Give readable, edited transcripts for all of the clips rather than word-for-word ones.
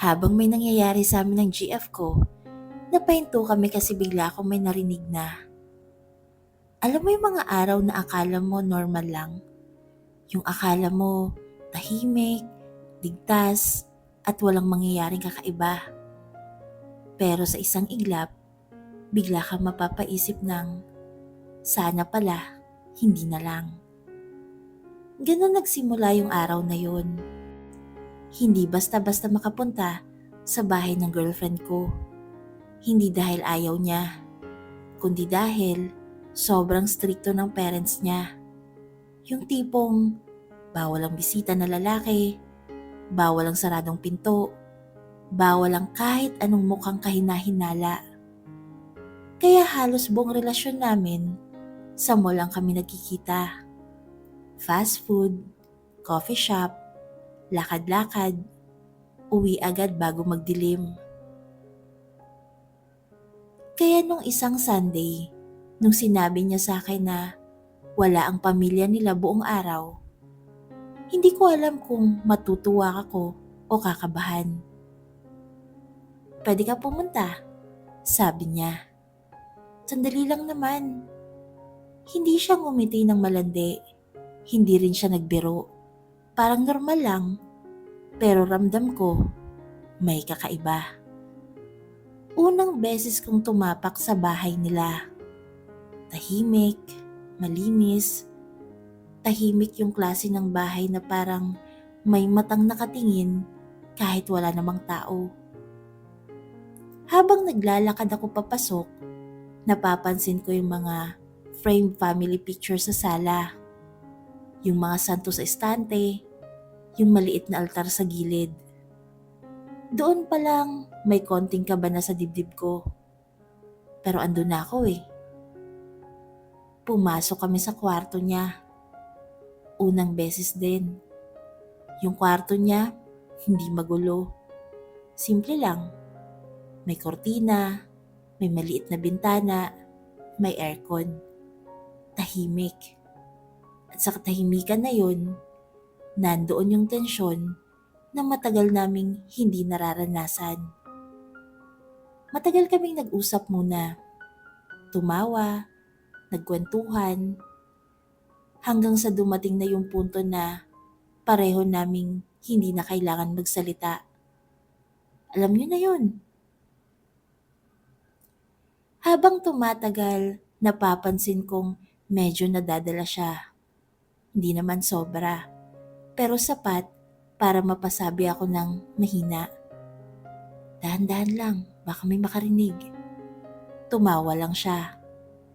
Habang may nangyayari sa amin ng GF ko, napahinto kami kasi bigla akong may narinig na, alam mo yung mga araw na akala mo normal lang? Yung akala mo tahimik, ligtas, at walang mangyayaring kakaiba. Pero sa isang iglap, bigla kang mapapaisip ng, sana pala, hindi na lang. Ganun nagsimula yung araw na yun. Hindi basta-basta makapunta sa bahay ng girlfriend ko. Hindi dahil ayaw niya, kundi dahil sobrang stricto ng parents niya. Yung tipong bawal ang bisita na lalaki, bawal ang saradong pinto, bawal ang kahit anong mukhang kahina-hinala. Kaya halos buong relasyon namin, sa mall lang kami nagkikita. Fast food, coffee shop, lakad-lakad, uwi agad bago magdilim. Kaya nung isang Sunday, nung sinabi niya sa akin na wala ang pamilya nila buong araw, hindi ko alam kung matutuwa ako o kakabahan. Pwede ka pumunta, sabi niya. Sandali lang naman. Hindi siya ngumiti ng malandi, hindi rin siya nagbiro. Parang normal lang, pero ramdam ko may kakaiba. Unang beses kong tumapak sa bahay nila. Tahimik, malinis, tahimik yung klase ng bahay na parang may matang nakatingin kahit wala namang tao. Habang naglalakad ako papasok, napapansin ko yung mga framed family picture sa sala. Yung mga santo sa estante, yung maliit na altar sa gilid. Doon pa lang may konting kaba na sa dibdib ko. Pero andun na ako eh. Pumasok kami sa kwarto niya. Unang beses din. Yung kwarto niya, hindi magulo. Simple lang. May kortina, may maliit na bintana, may aircon. Tahimik. At sa katahimikan na yun, nandoon yung tensyon na matagal naming hindi nararanasan. Matagal kaming nag-usap muna. Tumawa, nagkwentuhan, hanggang sa dumating na yung punto na pareho naming hindi na kailangan magsalita. Alam niyo na yun. Habang tumatagal, napapansin kong medyo nadadala siya. Hindi naman sobra, pero sapat para mapasabi ako ng mahina. Dahan-dahan lang, baka may makarinig. Tumawa lang siya.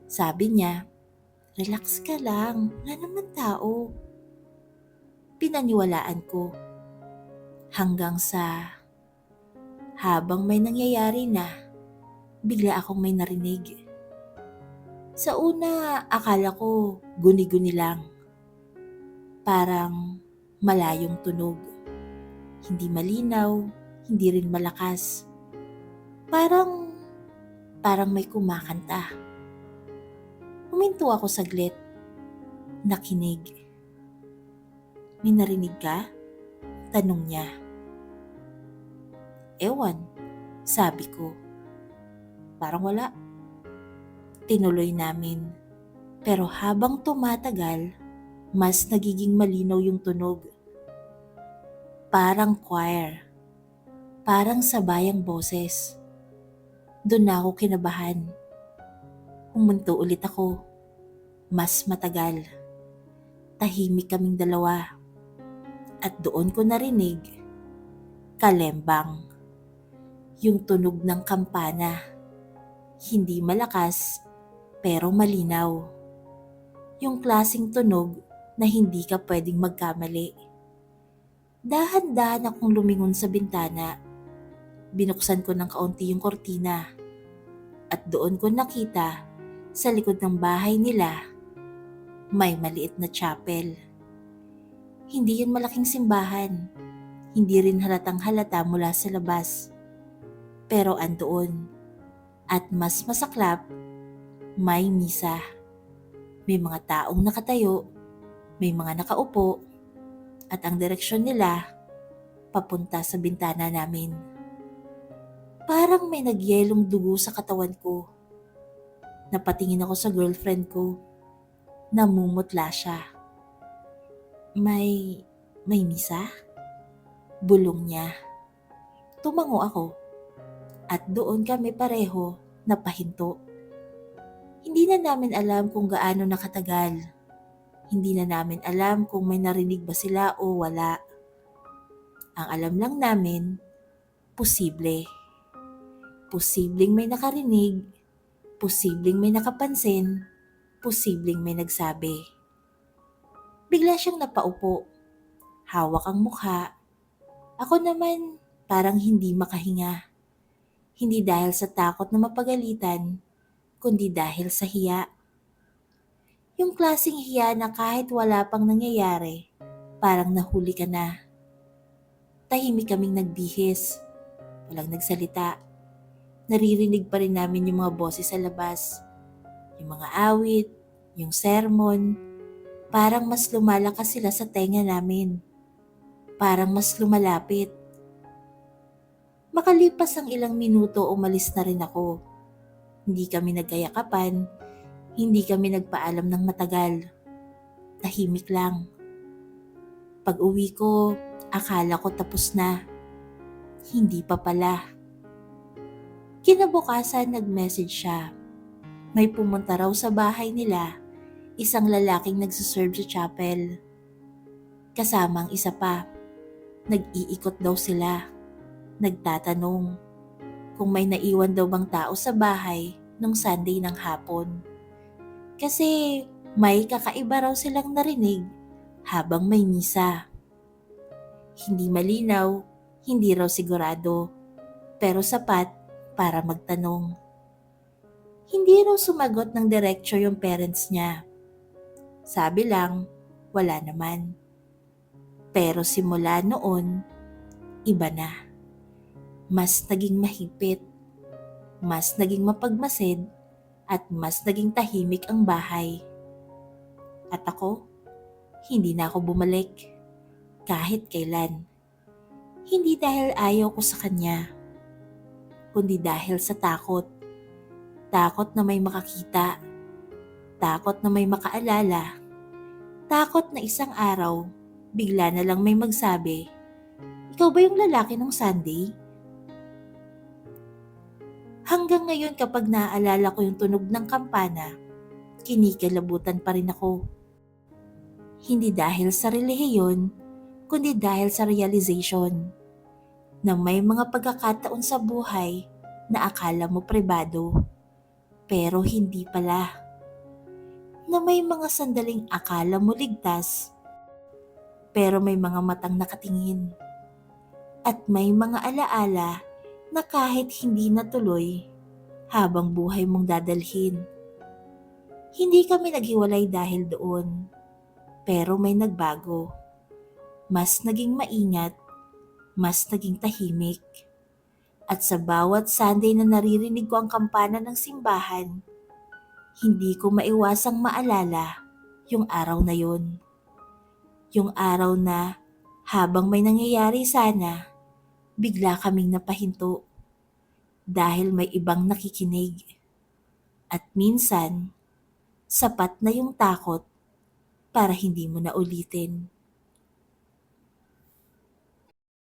Sabi niya, relax ka lang, wala naman tao. Pinaniwalaan ko. Hanggang sa habang may nangyayari na, bigla akong may narinig. Sa una, akala ko guni-guni lang. Parang malayong tunog. Hindi malinaw, hindi rin malakas. Parang may kumakanta. Huminto ako saglit. Nakinig. May narinig ka? Tanong niya. Ewan, sabi ko. Parang wala. Tinuloy namin. Pero habang tumatagal, mas nagiging malinaw yung tunog. Parang choir. Parang sabayang boses. Doon na ako kinabahan. Humunto ulit ako. Mas matagal. Tahimik kaming dalawa. At doon ko narinig, kalembang. Yung tunog ng kampana. Hindi malakas, pero malinaw. Yung klaseng tunog na hindi ka pwedeng magkamali. Dahan-dahan akong lumingon sa bintana. Binuksan ko ng kaunti yung kortina. At doon ko nakita, sa likod ng bahay nila, may maliit na chapel. Hindi yun malaking simbahan. Hindi rin halatang halata mula sa labas. Pero andoon. At mas masaklap, may misa. May mga taong nakatayo, may mga nakaupo, at ang direksyon nila papunta sa bintana namin. Parang may nagyelong dugo sa katawan ko. Napatingin ako sa girlfriend ko. Namumutla siya. May misa? Bulong niya. Tumango ako at doon kami pareho napahinto. Hindi na namin alam kung gaano nakatagal. Hindi na namin alam kung may narinig ba sila o wala. Ang alam lang namin, posible. Posibleng may nakarinig, posibleng may nakapansin, posibleng may nagsabi. Bigla siyang napaupo. Hawak ang mukha. Ako naman parang hindi makahinga. Hindi dahil sa takot na mapagalitan, kundi dahil sa hiya. Yung klaseng hiya na kahit wala pang nangyayari, parang nahuli ka na. Tahimik kaming nagbihis. Walang nagsalita. Naririnig pa rin namin yung mga boses sa labas. Yung mga awit, yung sermon. Parang mas lumalakas sila sa tenga namin. Parang mas lumalapit. Makalipas ang ilang minuto, umalis na rin ako. Hindi kami nagkayakapan, hindi kami nagpaalam ng matagal. Tahimik lang. Pag uwi ko, akala ko tapos na. Hindi pa pala. Kinabukasan nag-message siya. May pumunta raw sa bahay nila, isang lalaking nagsiserve sa chapel. Kasama ang isa pa. Nag-iikot daw sila. Nagtatanong kung may naiwan daw bang tao sa bahay nung Sunday ng hapon. Kasi may kakaiba raw silang narinig habang may misa. Hindi malinaw, hindi raw sigurado, pero sapat para magtanong. Hindi raw sumagot ng diretso yung parents niya. Sabi lang, wala naman. Pero simula noon, iba na. Mas naging mahigpit, mas naging mapagmasid, at mas naging tahimik ang bahay. At ako, hindi na ako bumalik kahit kailan. Hindi dahil ayaw ko sa kanya, kundi dahil sa takot. Takot na may makakita, takot na may makaalala, takot na isang araw, bigla na lang may magsabi, "Ikaw ba yung lalaki ng Sunday?" Hanggang ngayon kapag naaalala ko yung tunog ng kampana, kinikilabutan pa rin ako. Hindi dahil sa relihiyon, kundi dahil sa realization na may mga pagkakataon sa buhay na akala mo pribado, pero hindi pala. Na may mga sandaling akala mo ligtas, pero may mga matang nakatingin. At may mga alaala na kahit hindi natuloy, habang buhay mong dadalhin. Hindi kami naghiwalay dahil doon, pero may nagbago. Mas naging maingat, mas naging tahimik. At sa bawat Sunday na naririnig ko ang kampana ng simbahan, hindi ko maiwasang maalala yung araw na yun. Yung araw na habang may nangyayari sana, bigla kaming napahinto dahil may ibang nakikinig. At minsan, sapat na yung takot para hindi mo na ulitin.